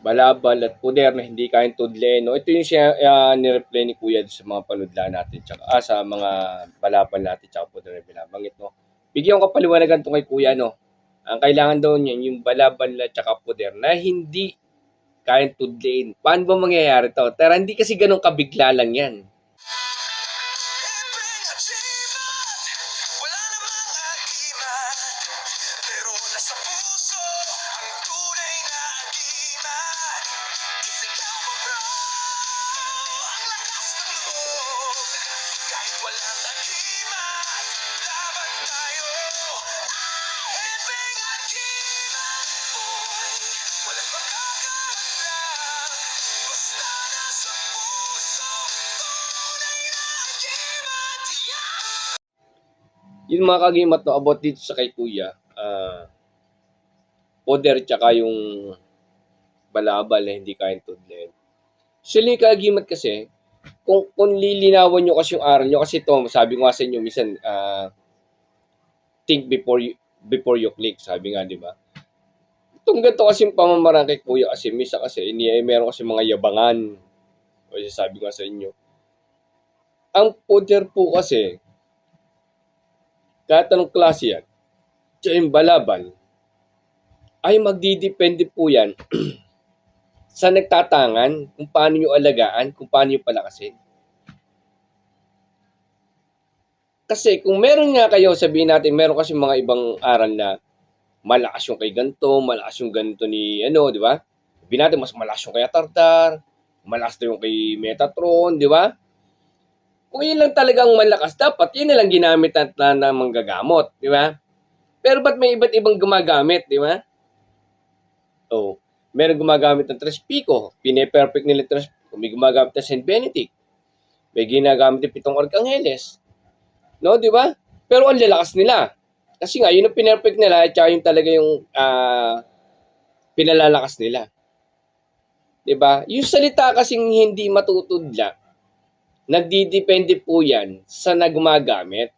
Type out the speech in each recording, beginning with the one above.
balabal at puder na hindi kayang tudlin. No? Ito yung siya ni-reply ni Kuya sa mga panudla natin, tsaka, sa mga balabal natin, tsaka puder na binabanggit. No? Bigyan ko paliwanagan to kay Kuya. No? Ang kailangan daw niya, yung balabal at tsaka puder na hindi kayang tudlin. Paano ba mangyayari to? Tara, hindi kasi ganun kabigla lang yan. Yung mga kagimat no, about dito sa kay Kuya, poder tsaka yung balabal na hindi kayang tudlin. Actually, kagimat kasi, kung lilinawan nyo kasi yung aral nyo, kasi ito, sabi ko nga sa inyo, minsan, think before you click, sabi nga, di ba? Itong ganito kasi yung pamamaraan kay Kuya kasi, misa kasi, meron kasi mga yabangan. Kasi sabi ko nga sa inyo. Ang poder po kasi, kahit anong klase yan, tsaka yung balabal, ay magdidepende po yan sa nagtatangan, kung paano nyo alagaan, kung paano nyo palakasin. Kasi kung meron nga kayo, sabihin natin, meron kasi mga ibang aral na malakas yung kay ganito, malakas yung ganito ni di ba? Sabihin natin, mas malakas yung kay Tartar, malakas yung kay Metatron, di ba? Kung yun lang talagang malakas, dapat yun na lang ginamit na manggagamot, di ba? Pero ba't may iba't ibang gumagamit, di ba? Oh, meron gumagamit ng Tres Pico, pine-perfect nila Tres Pico, may gumagamit ng Saint Benedict, may ginagamit ng 7 Arkangeles. No, di ba? Pero ang lalakas nila. Kasi nga, yun ang pinerfect nila at yung talaga yung pinalalakas nila. Di ba? Yung salita kasing hindi matutudla, nagdidepende po yan sa nagumagamit.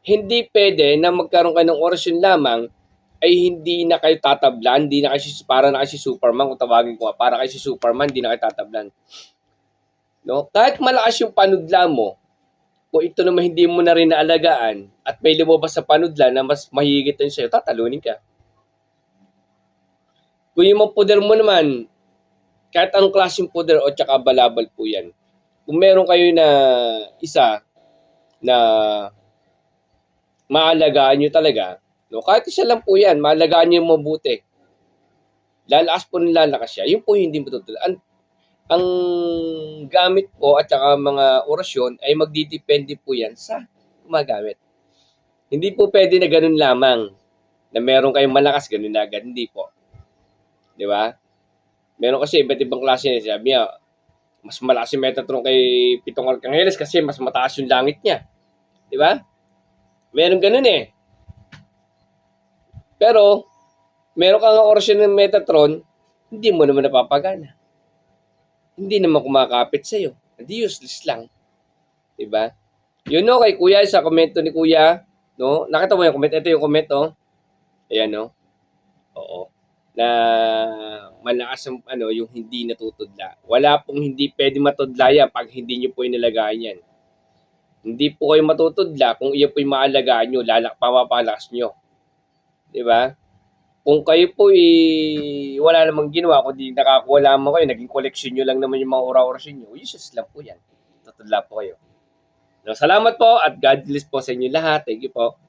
Hindi pwede na magkaroon ka ng orasyon lamang ay hindi na kayo tatablan, hindi na kayo, para na kayo si Superman, kung tawagin ko nga, para kayo si Superman, hindi na kayo tatablan. No? Kahit malakas yung panudla mo, kung ito naman hindi mo na rin naalagaan at may lumabas sa panudla na mas mahigit yun sa'yo, tatalunin ka. Kung yung mga puder mo naman, kahit anong klaseng puder o tsaka balabal po yan, kung meron kayo na isa na maalagaan nyo talaga, no, kahit isa lang po yan, maalagaan nyo mabuti, lalakas po ng lalakas siya, yun po yung hindi matutulad. Ang gamit po at saka mga orasyon ay magdidepende po yan sa gumagamit. Hindi po pwede na ganun lamang na meron kayong malakas, ganun na agad. Hindi po. Di ba? Meron kasi iba't ibang klase niya. Sabi niya, mas malakas yung Metatron kay 7 Arkangeles kasi mas mataas yung langit niya. Di ba? Meron ganun eh. Pero, meron kang orasyon ng Metatron, hindi mo naman napapagana. Hindi naman kumakapit sa'yo. Hindi, useless lang. Diba? Yun no, kay Kuya, sa komento ni Kuya, no? Nakita mo yung comment? Ito yung comment, oh. Ayan, no? Oo. Na malakas ang, yung hindi natutudla. Wala pong hindi pwede matudla yan pag hindi nyo po inalagaan yan. Hindi po kayo matutudla kung iyo po yung maalagaan nyo, papapalakas nyo. Diba? Kung kayo po wala namang ginawa, kundi nakakuha lamang kayo, naging collection nyo lang naman yung mga ura-orasyon nyo, useless lang po yan. Tutudla po kayo. So, salamat po at God bless po sa inyo lahat. Thank you po.